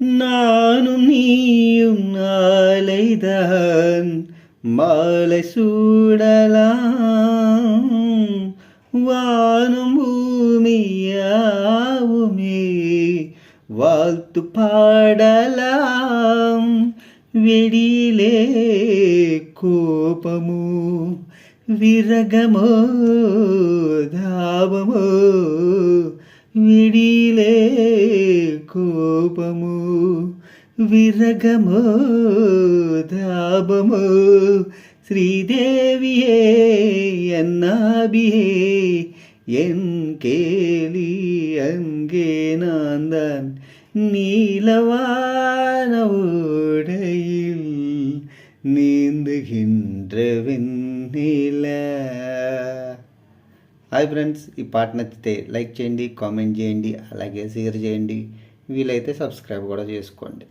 நானும் நீயும் நாளைதான் மாலை சூடலாம். வானும் பூமியாவுமே வாழ்த்து பாடலாம். வெடியிலே கோபமோ விரகமோ தாபமோ, விடியிலே கோபமோ விரகமோ தாபமோ, ஸ்ரீதேவியே என்னாபியே என் கேலி அங்கே நான் தான் நீலவான ஓடையில் నీందుகின்ற వెన్నెల. హాయ్ ఫ్రెండ్స్, ఈ పాట నచ్చితే లైక్ చేయండి, కామెంట్ చేయండి, అలాగే షేర్ చేయండి, వీలైతే సబ్స్క్రైబ్ కూడా చేసుకోండి.